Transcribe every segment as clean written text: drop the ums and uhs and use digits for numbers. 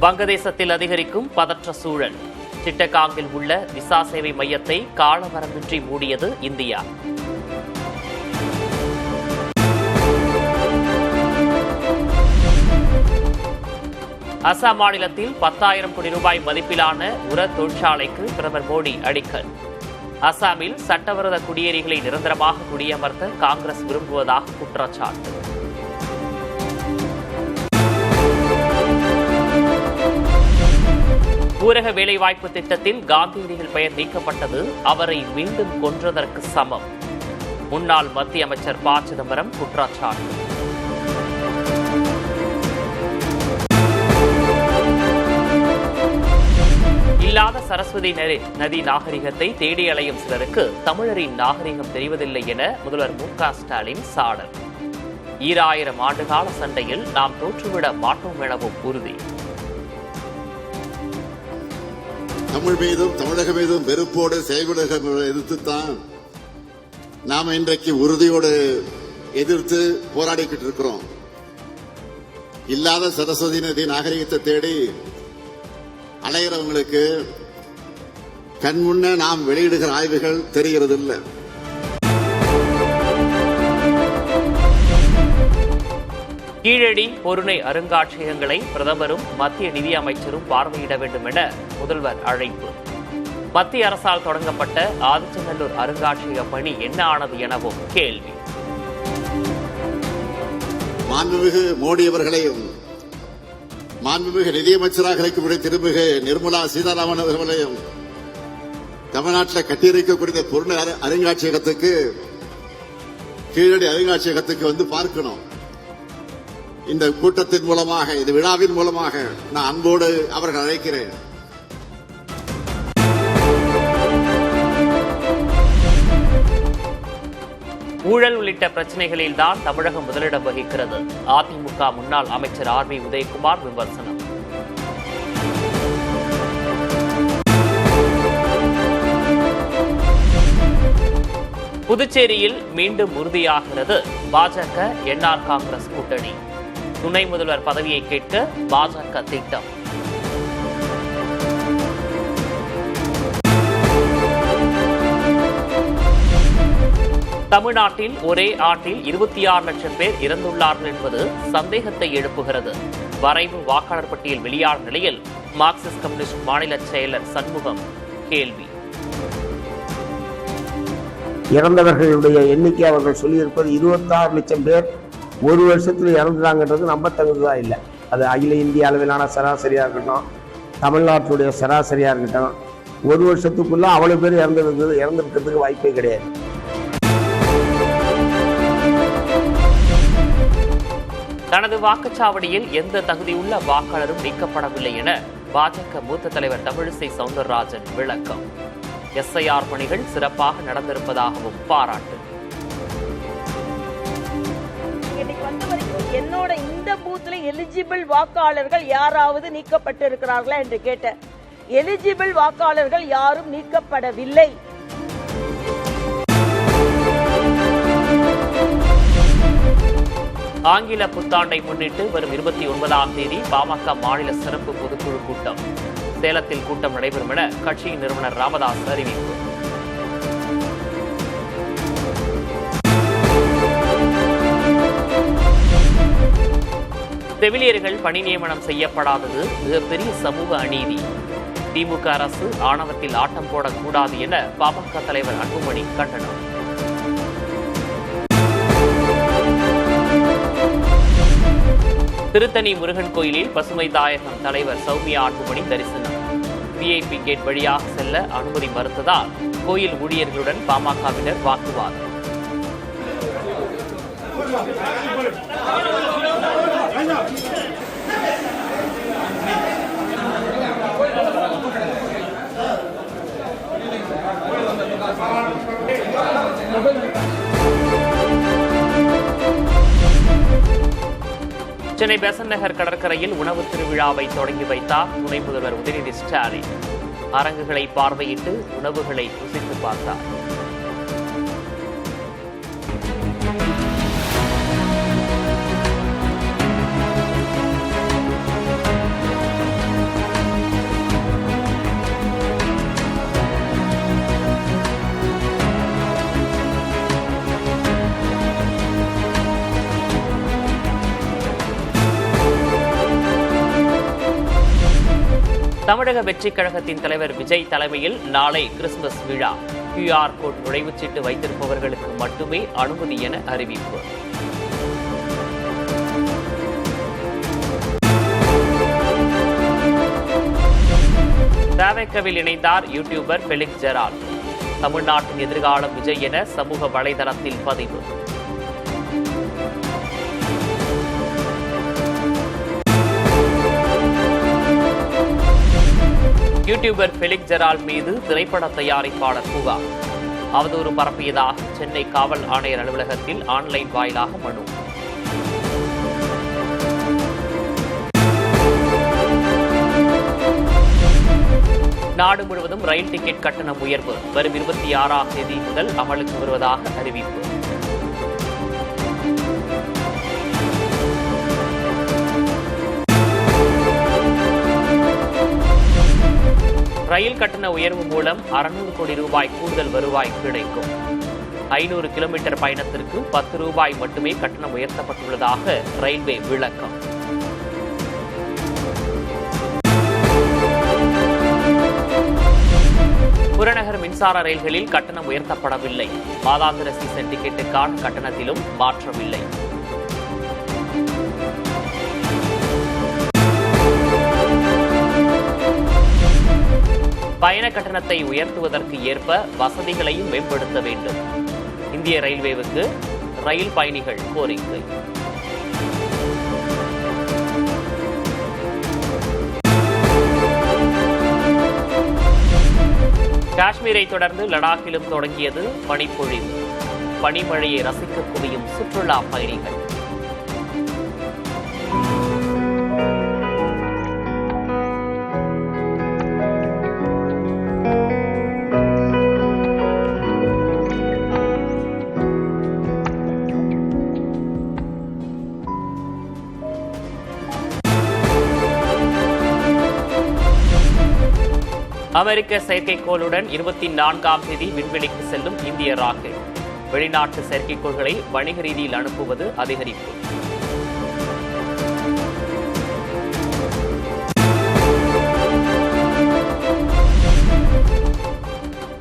வங்கதேசத்தில் அதிகரிக்கும் பதற்ற சூழல். சிட்டகாங்கில் உள்ள விசா சேவை மையத்தை காலவரம்பின்றி மூடியது இந்தியா. அசாம் மாநிலத்தில் 10,000 கோடி ரூபாய் மதிப்பிலான உர தொழிற்சாலைக்கு பிரதமர் மோடி அடிக்கல். அசாமில் சட்டவிரோத குடியேறிகளை நிரந்தரமாக குடியமர்த்த காங்கிரஸ் விரும்புவதாக குற்றச்சாட்டு. ஊரக வேலைவாய்ப்பு திட்டத்தில் காந்தியடிகள் பெயர் நீக்கப்பட்டது அவரை மீண்டும் கொன்றதற்கு சமம். முன்னாள் மத்திய அமைச்சர் ப. சிதம்பரம் குற்றச்சாட்டு. இல்லாத சரஸ்வதி நதி நாகரிகத்தை தேடி அலையும் சிலருக்கு தமிழரின் நாகரிகம் தெரிவதில்லை என முதல்வர் மு. க. ஸ்டாலின் சாடல். 2000 ஆண்டுகால சண்டையில் நாம் தோற்றுவிட மாட்டோம் எனவும் உறுதி. தமிழ் மீதும் தமிழக மீதும் வெறுப்போடு செயல்படுகிற எதிர்த்துத்தான் நாம இன்றைக்கு உறுதியோடு எதிர்த்து போராடிக்கிட்டு இருக்கிறோம். இல்லாத சரஸ்வதி நதி நாகரிகத்தை தேடி அலைகிறவங்களுக்கு கண் முன்ன நாம் வெளியிடுகிற ஆய்வுகள் தெரிகிறது இல்லை. கீழடி பொருணை அருங்காட்சியகங்களை பிரதமரும் மத்திய நிதி அமைச்சரும் பார்வையிட வேண்டும் என முதல்வர் அழைப்பு. மத்திய அரசால் தொடங்கப்பட்ட ஆதிச்சநல்லூர் அருங்காட்சியக பணி என்ன ஆனது எனவும் கேள்வி. மாண்புமிகு மோடி அவர்களையும் மாண்புமிகு நிதியமைச்சராக இருக்கக்கூடிய திருமிகு நிர்மலா சீதாராமன் அவர்களையும் தமிழ்நாட்டில் கட்டியிருக்கக்கூடிய பொருள் அருங்காட்சியகத்துக்கு கீழடி அருங்காட்சியகத்துக்கு வந்து பார்க்கணும். இந்த கூட்டத்தின் மூலமாக இந்த விழாவின் மூலமாக நான் அன்போடு அவர்கள் அழைக்கிறேன். ஊழல் உள்ளிட்ட பிரச்சனைகளில் தான் தமிழகம் முதலிடம் வகிக்கிறது. அதிமுக முன்னாள் அமைச்சர் ஆர். பி. உதயகுமார் விமர்சனம். புதுச்சேரியில் மீண்டும் உறுதியாகிறது பாஜக என்ஆர் காங்கிரஸ் கூட்டணி. துணை முதல்வர் பதவியை கேட்க பாஜக திட்டம். தமிழ்நாட்டில் ஒரே ஆண்டில் 26 லட்சம் பேர் இறந்துள்ளார்கள் என்பது சந்தேகத்தை எழுப்புகிறது. வரைவு வாக்காளர் பட்டியல் வெளியான நிலையில் மார்க்சிஸ்ட் கம்யூனிஸ்ட் மாநில செயலர் சண்முகம் கேள்வி. இறந்தவர்களுடைய எண்ணிக்கை அவர்கள் சொல்லியிருப்பது 26 லட்சம் பேர் ஒரு வருஷத்தில் இறந்துட்டாங்கன்றது நம்பத்தகுந்ததா இல்லை. அது அகில இந்திய அளவிலான சராசரியாக இருக்கட்டும், தமிழ்நாட்டுடைய சராசரியாக இருக்கட்டும், ஒரு வருஷத்துக்குள்ள அவ்வளவு பேர் இறந்திருக்கிறதுக்கு வாய்ப்பே கிடையாது. தனது வாக்குச்சாவடியில் எந்த தகுதியுள்ள வாக்காளரும் நீக்கப்படவில்லை என பாஜக மூத்த தலைவர் தமிழிசை சவுந்தரராஜன் விளக்கம். எஸ்ஐஆர் பணிகள் சிறப்பாக நடந்திருப்பதாகவும் பாராட்டு. என்னோட இந்த பூத்துல எலிஜிபிள் வாக்காளர்கள் யாராவது நீக்கப்பட்டிருக்கிறார்களா என்று கேட்ட எலிஜிபிள் வாக்காளர்கள் யாரும் நீக்கப்படவில்லை. ஆங்கில புத்தாண்டை முன்னிட்டு வரும் 29ஆம் தேதி பாமக மாநில சிறப்பு பொதுக்குழு கூட்டம். சேலத்தில் கூட்டம் நடைபெறும் என கட்சியின் நிறுவனர் ராமதாஸ் அறிவிப்பு. செவிலியர்கள் பணி நியமனம் செய்யப்படாதது மிகப்பெரிய சமூக அநீதி. திமுக அரசு ஆணவத்தில் ஆட்டம் போடக்கூடாது என பாமக தலைவர் அன்புமணி கண்டனம். திருத்தணி முருகன் கோயிலில் பசுமை தாயகம் தலைவர் சௌமியா அன்புமணி தரிசனம். விஐபி கேட் வழியாக செல்ல அனுமதி மறுத்ததால் கோயில் ஊழியர்களுடன் பாமகவினர் வாக்குவாதம். சென்னை பெசன்ட் நகர் கடற்கரையில் உணவு திருவிழாவை தொடங்கி வைத்தார் துணை முதல்வர் உதயநிதி ஸ்டாலின். அரங்குகளை பார்வையிட்டு உணவுகளை ருசித்து பார்த்தார். தமிழக வெற்றிக் கழகத்தின் தலைவர் விஜய் தலைமையில் நாளை கிறிஸ்துமஸ் விழா. QR கோட் நுழைவுச்சீட்டு வைத்திருப்பவர்களுக்கு மட்டுமே அனுமதி என அறிவிப்பு. தவேகவில் இணைந்தார் யூடியூபர் ஃபெலிக்ஸ் ஜெரால்ட். தமிழ்நாட்டின் எதிர்காலம் விஜய் என சமூக வலைதளத்தில் பதிவு. யூடியூபர் ஃபெலிக்ஸ் ஜெரால்ட் மீது திரைப்பட தயாரிப்பாளர் புகார். அவதூறு பரப்பியதாக சென்னை காவல் ஆணையர் அலுவலகத்தில் ஆன்லைன் வாயிலாக மனு. நாடு முழுவதும் ரயில் டிக்கெட் கட்டணம் உயர்வு வரும் 26ஆம் தேதி முதல் அமலுக்கு வருவதாக அறிவிப்பு. ரயில் கட்டண உயர்வு மூலம் 600 கோடி ரூபாய் கூடுதல் வருவாய் கிடைக்கும். 500 கிலோமீட்டர் பயணத்திற்கு 10 ரூபாய் மட்டுமே கட்டணம் உயர்த்தப்பட்டுள்ளதாக ரயில்வே விளக்கம். புறநகர் மின்சார ரயில்களில் கட்டணம் உயர்த்தப்படவில்லை. மாதாந்திர சீசன் டிக்கெட்டுக்கான கட்டணத்திலும் மாற்றமில்லை. பயண கட்டணத்தை உயர்த்துவதற்கு ஏற்ப வசதிகளையும் மேம்படுத்த வேண்டும். இந்திய ரயில்வேவுக்கு ரயில் பயணிகள் கோரிக்கை. காஷ்மீரை தொடர்ந்து லடாக்கிலும் தொடங்கியது பனிப்பொழிவு. பனிமழையை ரசிக்க குவியும் சுற்றுலா பயணிகள். அமெரிக்க செயற்கைக்கோளுடன் 24ஆம் தேதி விண்வெளிக்கு செல்லும் இந்திய ராக்கெட். வெளிநாட்டு செயற்கைக்கோள்களை வணிக ரீதியில் அனுப்புவது அதிகரிப்பு.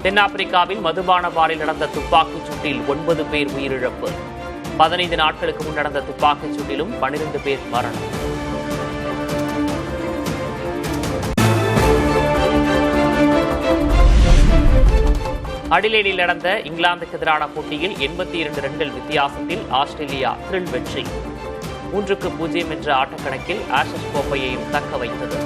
தென்னாப்பிரிக்காவில் மதுபான பாரில் நடந்த துப்பாக்கிச் சூட்டில் 9 பேர் உயிரிழப்பு. 15 நாட்களுக்கு முன் நடந்த துப்பாக்கிச் சூட்டிலும் 12 பேர் மரணம். அடிலேடில் நடந்த இங்கிலாந்துக்கு எதிரான போட்டியில் 82 ரன்கள் வித்தியாசத்தில் ஆஸ்திரேலியா த்ரில் வெற்றி. 3-0 என்ற ஆட்டக்கணக்கில் ஆஷஸ் கோப்பையையும் தக்க வைத்தது.